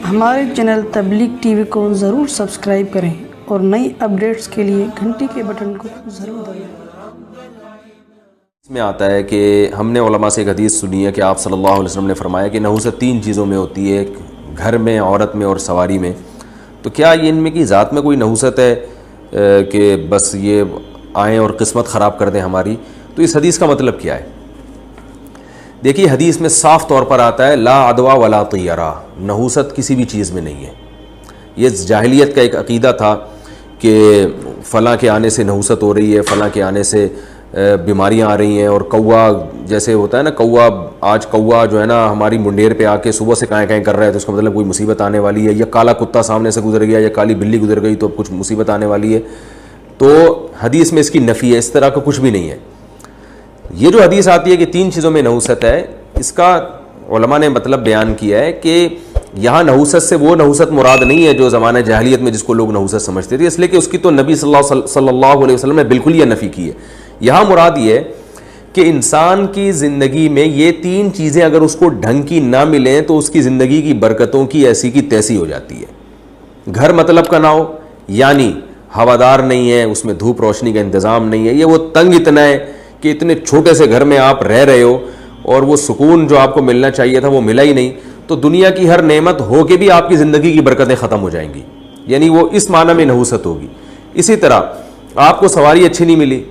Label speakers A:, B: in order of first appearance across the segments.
A: ہمارے چینل تبلیغ T V کو ضرور سبسکرائب کریں اور نئی اپڈیٹس کے لیے گھنٹی کے بٹن کو ضرور دبائیں۔
B: اس میں آتا ہے کہ ہم نے علماء سے ایک حدیث سنی ہے کہ آپ صلی اللہ علیہ وسلم نے فرمایا کہ نحوست 3 چیزوں میں ہوتی ہے، گھر میں، عورت میں اور سواری میں۔ تو کیا یہ ان میں کی ذات میں کوئی نحوست ہے کہ بس یہ آئیں اور قسمت خراب کر دیں ہماری؟ تو اس حدیث کا مطلب کیا ہے؟ دیکھیے حدیث میں صاف طور پر آتا ہے لا عدوہ ولا طیرہ، نحوست کسی بھی چیز میں نہیں ہے۔ یہ جاہلیت کا ایک عقیدہ تھا کہ فلاں کے آنے سے نحوست ہو رہی ہے، فلاں کے آنے سے بیماریاں آ رہی ہیں، اور کوا جیسے ہوتا ہے نا، آج کوا جو ہے نا ہماری منڈیر پہ آ کے صبح سے کائیں کائیں کر رہا ہے تو اس کا مطلب کوئی مصیبت آنے والی ہے، یا کالا کتا سامنے سے گزر گیا یا کالی بلی گزر گئی تو اب کچھ مصیبت آنے والی ہے۔ تو حدیث میں اس کی نفی ہے، اس طرح کا کچھ بھی نہیں ہے۔ یہ جو حدیث آتی ہے کہ 3 چیزوں میں نحوست ہے، اس کا علماء نے مطلب بیان کیا ہے کہ یہاں نحوست سے وہ نحوست مراد نہیں ہے جو زمانہ جاہلیت میں جس کو لوگ نحوست سمجھتے تھے، اس لیے کہ اس کی تو نبی صلی اللہ علیہ وسلم نے بالکل یہ نفی کی ہے۔ یہاں مراد یہ ہے کہ انسان کی زندگی میں یہ 3 چیزیں اگر اس کو ڈھنگ کی نہ ملیں تو اس کی زندگی کی برکتوں کی ایسی کی تیسی ہو جاتی ہے۔ گھر مطلب کا نہ ہو، یعنی ہوادار نہیں ہے، اس میں دھوپ روشنی کا انتظام نہیں ہے، یہ وہ تنگ اتنا ہے کہ اتنے چھوٹے سے گھر میں آپ رہ رہے ہو اور وہ سکون جو آپ کو ملنا چاہیے تھا وہ ملا ہی نہیں، تو دنیا کی ہر نعمت ہو کے بھی آپ کی زندگی کی برکتیں ختم ہو جائیں گی، یعنی وہ اس معنی میں نحوست ہوگی۔ اسی طرح آپ کو سواری اچھی نہیں ملی،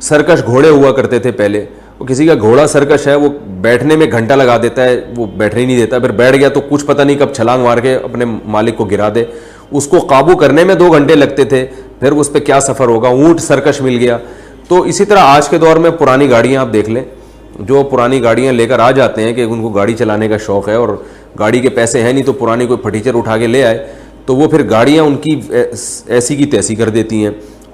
B: سرکش گھوڑے ہوا کرتے تھے پہلے، وہ کسی کا گھوڑا سرکش ہے وہ بیٹھنے میں گھنٹہ لگا دیتا ہے، وہ بیٹھنے ہی نہیں دیتا، پھر بیٹھ گیا تو کچھ پتہ نہیں کب چھلانگ مار کے اپنے مالک کو گرا دے، اس کو قابو کرنے میں 2 گھنٹے لگتے تھے، پھر اس پہ کیا سفر ہوگا۔ اونٹ سرکش مل گیا۔ تو اسی طرح آج کے دور میں پرانی گاڑیاں آپ دیکھ لیں، جو پرانی گاڑیاں لے کر آ جاتے ہیں کہ ان کو گاڑی چلانے کا شوق ہے اور گاڑی کے پیسے ہیں نہیں تو پرانی کوئی پھٹیچر اٹھا کے لے آئے، تو وہ پھر گاڑیاں ان کی ایسی کی تیسی کر دیتی ہیں،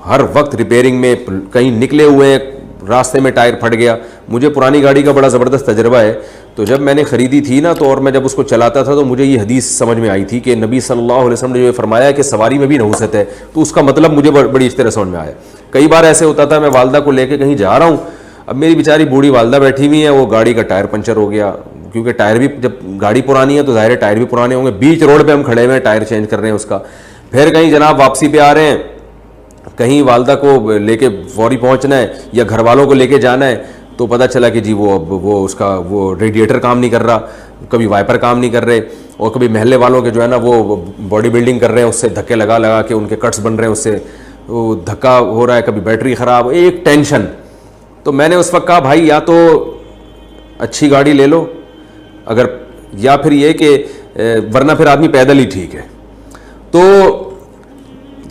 B: ہر وقت ریپیئرنگ میں، کہیں نکلے ہوئے ہیں، راستے میں ٹائر پھٹ گیا۔ مجھے پرانی گاڑی کا بڑا زبردست تجربہ ہے، تو جب میں نے خریدی تھی نا تو اور میں جب اس کو چلاتا تھا تو مجھے یہ حدیث سمجھ میں آئی تھی کہ نبی صلی اللہ علیہ وسلم نے جو فرمایا کہ سواری میں بھی نحوست ہے، تو اس کا مطلب مجھے بڑی اس طرح سمجھ میں آیا۔ کئی بار ایسے ہوتا تھا میں والدہ کو لے کے کہیں جا رہا ہوں، اب میری بیچاری بوڑھی والدہ بیٹھی ہوئی ہے، وہ گاڑی کا ٹائر پنچر ہو گیا، کیونکہ ٹائر بھی جب گاڑی پرانی ہے تو ظاہر ٹائر بھی پرانے ہوں گے، بیچ روڈ پہ ہم کھڑے ہوئے ہیں ٹائر چینج کر رہے ہیں اس کا، پھر کہیں جناب واپسی پہ آ رہے ہیں، کہیں والدہ کو لے کے فوری پہنچنا ہے یا گھر والوں کو لے کے جانا ہے، تو پتہ چلا کہ جی وہ اس کا وہ ریڈیٹر کام نہیں کر رہا، کبھی وائپر کام نہیں کر رہے، اور کبھی محلے والوں کے جو ہے نا وہ باڈی بلڈنگ کر رہے ہیں، اس سے دھکے لگا کے ان کے کٹس بن رہے ہیں، اس سے وہ دھکا ہو رہا ہے، کبھی بیٹری خراب، ایک ٹینشن۔ تو میں نے اس وقت کہا بھائی یا تو اچھی گاڑی لے لو، اگر یا پھر یہ کہ ورنہ پھر آدمی پیدل ہی ٹھیک ہے۔ تو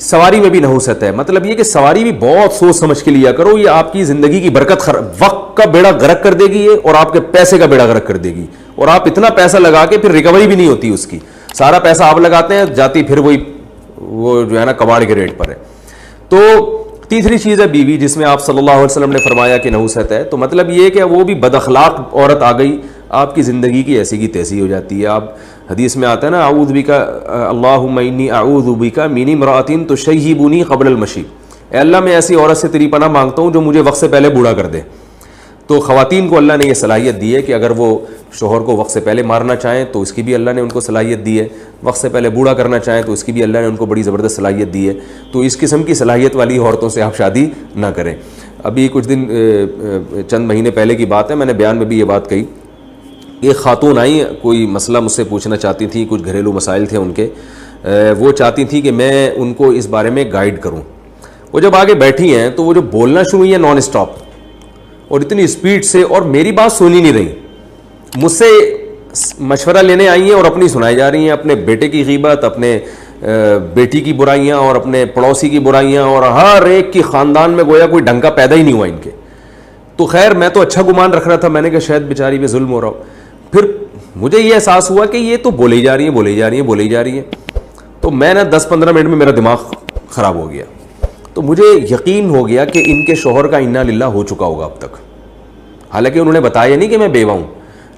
B: سواری میں بھی نحوست ہے، مطلب یہ کہ سواری بھی بہت سوچ سمجھ کے لیا کرو، یہ آپ کی زندگی کی برکت، وقت کا بیڑا غرق کر دے گی یہ، اور آپ کے پیسے کا بیڑا غرق کر دے گی، اور آپ اتنا پیسہ لگا کے پھر ریکوری بھی نہیں ہوتی اس کی، سارا پیسہ آپ لگاتے ہیں جاتی پھر وہ جو ہے نا کباڑ کے ریٹ پر ہے۔ تو تیسری چیز ہے بیوی، جس میں آپ صلی اللہ علیہ وسلم نے فرمایا کہ نحوست ہے، تو مطلب یہ کہ وہ بھی بد اخلاق عورت آ گئی، آپ کی زندگی کی ایسی کی تیسی ہو جاتی ہے۔ آپ حدیث میں آتا ہے نا اعوذ بک اللہم انی اعوذ بک من امرأۃ تشیبنی قبل المشیب، اے اللہ میں ایسی عورت سے تیری پناہ مانگتا ہوں جو مجھے وقت سے پہلے بوڑھا کر دے۔ تو خواتین کو اللہ نے یہ صلاحیت دی ہے کہ اگر وہ شوہر کو وقت سے پہلے مارنا چاہیں تو اس کی بھی اللہ نے ان کو صلاحیت دی ہے، وقت سے پہلے بوڑھا کرنا چاہیں تو اس کی بھی اللہ نے ان کو بڑی زبردست صلاحیت دی ہے۔ تو اس قسم کی صلاحیت والی عورتوں سے آپ شادی نہ کریں۔ ابھی کچھ دن چند مہینے پہلے کی بات ہے، میں نے بیان میں بھی یہ بات کہی، ایک خاتون آئی، کوئی مسئلہ مجھ سے پوچھنا چاہتی تھیں، کچھ گھریلو مسائل تھے ان کے، وہ چاہتی تھیں کہ میں ان کو اس بارے میں گائیڈ کروں۔ وہ جب آگے بیٹھی ہیں تو وہ جو بولنا شروع ہوئی ہیں نان اسٹاپ اور اتنی اسپیڈ سے، اور میری بات سن ہی نہیں رہی، مجھ سے مشورہ لینے آئی ہیں اور اپنی سنائی جا رہی ہیں، اپنے بیٹے کی غیبت، اپنے بیٹی کی برائیاں اور اپنے پڑوسی کی برائیاں، اور ہر ایک کی خاندان میں گویا کوئی ڈھنگ کا پیدا ہی نہیں ہوا ان کے۔ تو خیر میں تو اچھا گمان رکھ رہا تھا، میں نے کہا شاید بیچاری پہ ظلم ہو رہا ہو، پھر مجھے یہ احساس ہوا کہ یہ تو بولے ہی جا رہی ہیں۔ تو میں نا 10-15 منٹ میں میرا دماغ خراب ہو گیا، تو مجھے یقین ہو گیا کہ ان کے شوہر کا انا للہ ہو چکا ہوگا اب تک، حالانکہ انہوں نے بتایا نہیں کہ میں بیوہ ہوں،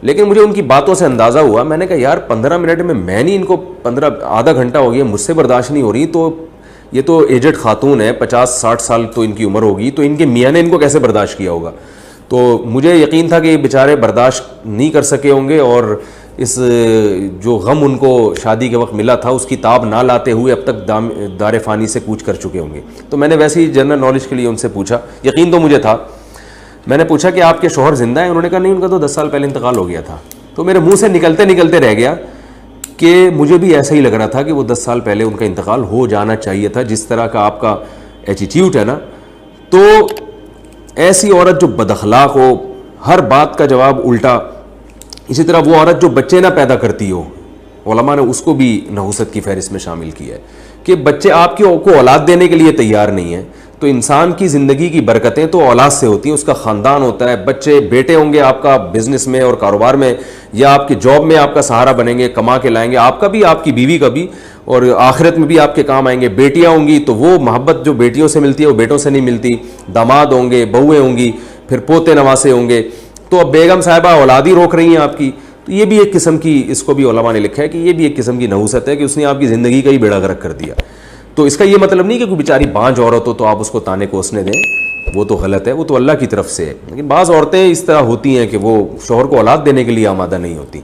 B: لیکن مجھے ان کی باتوں سے اندازہ ہوا۔ میں نے کہا یار 15 منٹ میں نہیں، ان کو آدھا گھنٹہ ہو گیا، مجھ سے برداشت نہیں ہو رہی، تو یہ تو ایجڈ خاتون ہے، 50-60 سال تو ان کی عمر ہوگی، تو ان کے میاں نے ان کو کیسے برداشت کیا ہوگا؟ تو مجھے یقین تھا کہ یہ بیچارے برداشت نہیں کر سکے ہوں گے، اور اس جو غم ان کو شادی کے وقت ملا تھا اس کی تاب نہ لاتے ہوئے اب تک دار فانی سے کوچ کر چکے ہوں گے. تو میں نے ویسے ہی جنرل نالج کے لیے ان سے پوچھا, یقین تو مجھے تھا, میں نے پوچھا کہ آپ کے شوہر زندہ ہیں؟ انہوں نے کہا نہیں, ان کا تو 10 سال پہلے انتقال ہو گیا تھا. تو میرے منہ سے نکلتے نکلتے رہ گیا کہ مجھے بھی ایسا ہی لگ رہا تھا کہ وہ 10 سال پہلے ان کا انتقال ہو جانا چاہیے تھا. جس طرح کا آپ کا ایٹیٹیوڈ ہے نا, تو ایسی عورت جو بد اخلاق ہو, ہر بات کا جواب الٹا, اسی طرح وہ عورت جو بچے نہ پیدا کرتی ہو, علماء نے اس کو بھی نحوست کی فہرست میں شامل کیا ہے کہ بچے آپ کو اولاد دینے کے لیے تیار نہیں ہیں. تو انسان کی زندگی کی برکتیں تو اولاد سے ہوتی ہیں, اس کا خاندان ہوتا ہے, بچے بیٹے ہوں گے آپ کا بزنس میں اور کاروبار میں, یا آپ کی جاب میں آپ کا سہارا بنیں گے, کما کے لائیں گے, آپ کا بھی, آپ کی بیوی کا بھی, اور آخرت میں بھی آپ کے کام آئیں گے. بیٹیاں ہوں گی تو وہ محبت جو بیٹیوں سے ملتی ہے وہ بیٹوں سے نہیں ملتی. داماد ہوں گے, بہویں ہوں گی, پھر پوتے نواسے ہوں گے. تو اب بیگم صاحبہ اولاد ہی روک رہی ہیں آپ کی, تو یہ بھی ایک قسم کی, اس کو بھی علماء نے لکھا ہے کہ یہ بھی ایک قسم کی نحوست ہے کہ اس نے آپ کی زندگی کا ہی بیڑا غرق کر دیا. تو اس کا یہ مطلب نہیں کہ کوئی بیچاری بانجھ عورت ہو تو آپ اس کو تانے کوسنے دیں, وہ تو غلط ہے, وہ تو اللہ کی طرف سے ہے. لیکن بعض عورتیں اس طرح ہوتی ہیں کہ وہ شوہر کو اولاد دینے کے لیے آمادہ نہیں ہوتی.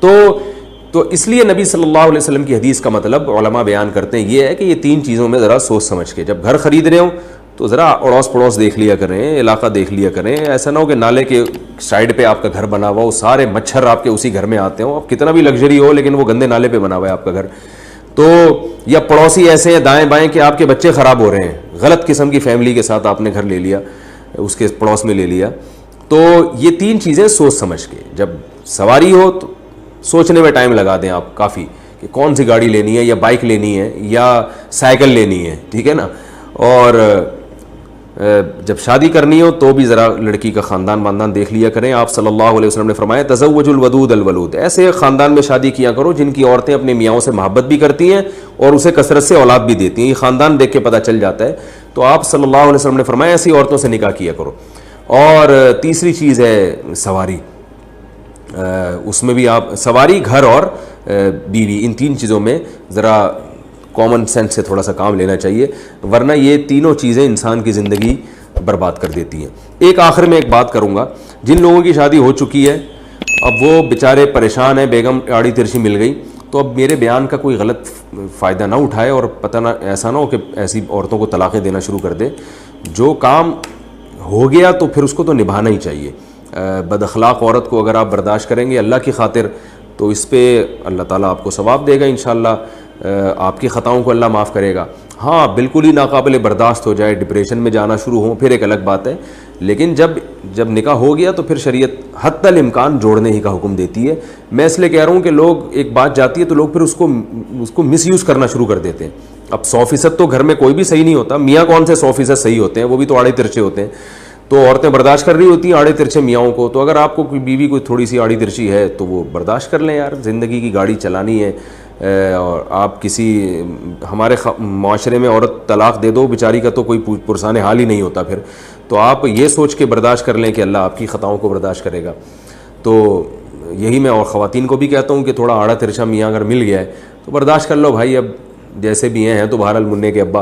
B: تو اس لیے نبی صلی اللہ علیہ وسلم کی حدیث کا مطلب علماء بیان کرتے ہیں یہ ہے کہ یہ 3 چیزوں میں ذرا سوچ سمجھ کے, جب گھر خرید رہے ہوں تو ذرا اڑوس پڑوس دیکھ لیا کریں, علاقہ دیکھ لیا کریں. ایسا نہ ہو کہ نالے کے سائڈ پہ آپ کا گھر بنا ہوا ہو, سارے مچھر آپ کے اسی گھر میں آتے ہوں, اب کتنا بھی لگژری ہو لیکن وہ گندے نالے پہ بنا ہوا ہے آپ کا گھر. تو یا پڑوسی ایسے ہیں دائیں بائیں کہ آپ کے بچے خراب ہو رہے ہیں, غلط قسم کی فیملی کے ساتھ آپ نے گھر لے لیا, اس کے پڑوس میں لے لیا. تو یہ 3 چیزیں سوچ سمجھ کے, جب سواری ہو تو سوچنے میں ٹائم لگا دیں آپ کافی کہ کون سی گاڑی لینی ہے, یا بائک لینی ہے, یا سائیکل لینی ہے, ٹھیک ہے نا. اور جب شادی کرنی ہو تو بھی ذرا لڑکی کا خاندان باندان دیکھ لیا کریں. آپ صلی اللہ علیہ وسلم نے فرمایا تزوج الودود الولود, ایسے خاندان میں شادی کیا کرو جن کی عورتیں اپنے میاں سے محبت بھی کرتی ہیں اور اسے کثرت سے اولاد بھی دیتی ہیں. یہ خاندان دیکھ کے پتہ چل جاتا ہے. تو آپ صلی اللہ علیہ وسلم نے فرمایا ایسی عورتوں سے نکاح کیا کرو. اور تیسری چیز ہے سواری, اس میں بھی آپ سواری, گھر اور بیوی, ان 3 چیزوں میں ذرا کامن سینس سے تھوڑا سا کام لینا چاہیے, ورنہ یہ تینوں چیزیں انسان کی زندگی برباد کر دیتی ہیں. ایک آخر میں ایک بات کروں گا, جن لوگوں کی شادی ہو چکی ہے اب وہ بیچارے پریشان ہیں, بیگم آڑی ترچی مل گئی, تو اب میرے بیان کا کوئی غلط فائدہ نہ اٹھائے اور پتہ نہ ایسا نہ ہو کہ ایسی عورتوں کو طلاقیں دینا شروع کر دے. جو کام ہو گیا تو پھر اس کو تو نبھانا ہی چاہیے. بد اخلاق عورت کو اگر آپ برداشت کریں گے اللہ کی خاطر تو اس پہ اللہ تعالیٰ آپ کو ثواب دے گا انشاءاللہ, آپ کی خطاؤں کو اللہ معاف کرے گا. ہاں بالکل ہی ناقابل برداشت ہو جائے, ڈپریشن میں جانا شروع ہوں, پھر ایک الگ بات ہے. لیکن جب نکاح ہو گیا تو پھر شریعت حتی الامکان جوڑنے ہی کا حکم دیتی ہے. میں اس لیے کہہ رہا ہوں کہ لوگ ایک بات جاتی ہے تو لوگ پھر اس کو مس یوز کرنا شروع کر دیتے ہیں. اب 100% تو گھر میں کوئی بھی صحیح نہیں ہوتا, میاں کون سے 100% صحیح ہوتے ہیں, وہ بھی تو آڑے ترچے ہوتے ہیں. تو عورتیں برداشت کر رہی ہوتی ہیں آڑے ترچے میاں کو. تو اگر آپ کو کوئی بیوی کوئی تھوڑی سی آڑی ترچی ہے تو وہ برداشت کر لیں یار, زندگی کی گاڑی چلانی ہے. اور آپ کسی ہمارے معاشرے میں عورت طلاق دے دو بیچاری کا تو کوئی پرسان حال ہی نہیں ہوتا پھر. تو آپ یہ سوچ کے برداشت کر لیں کہ اللہ آپ کی خطاؤں کو برداشت کرے گا. تو یہی میں اور خواتین کو بھی کہتا ہوں کہ تھوڑا آڑا ترچا میاں اگر مل گیا ہے تو برداشت کر لو بھائی, اب جیسے بھی ہیں تو بہرحال منع کے ابا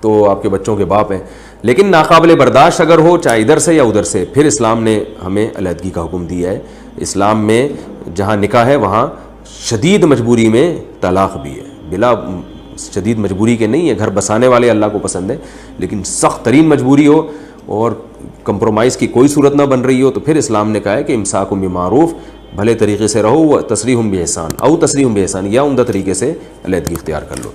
B: تو آپ کے بچوں کے باپ ہیں. لیکن ناقابل برداشت اگر ہو چاہے ادھر سے یا ادھر سے, پھر اسلام نے ہمیں علیحدگی کا حکم دیا ہے. اسلام میں جہاں نکاح ہے وہاں شدید مجبوری میں طلاق بھی ہے, بلا شدید مجبوری کے نہیں ہے. گھر بسانے والے اللہ کو پسند ہے, لیکن سخت ترین مجبوری ہو اور کمپرومائز کی کوئی صورت نہ بن رہی ہو تو پھر اسلام نے کہا ہے کہ امساکم بمعروف, بھلے طریقے سے رہو, تسریحم باحسان او تسریحم باحسان, یا عمدہ طریقے سے علیحدگی اختیار کر لو.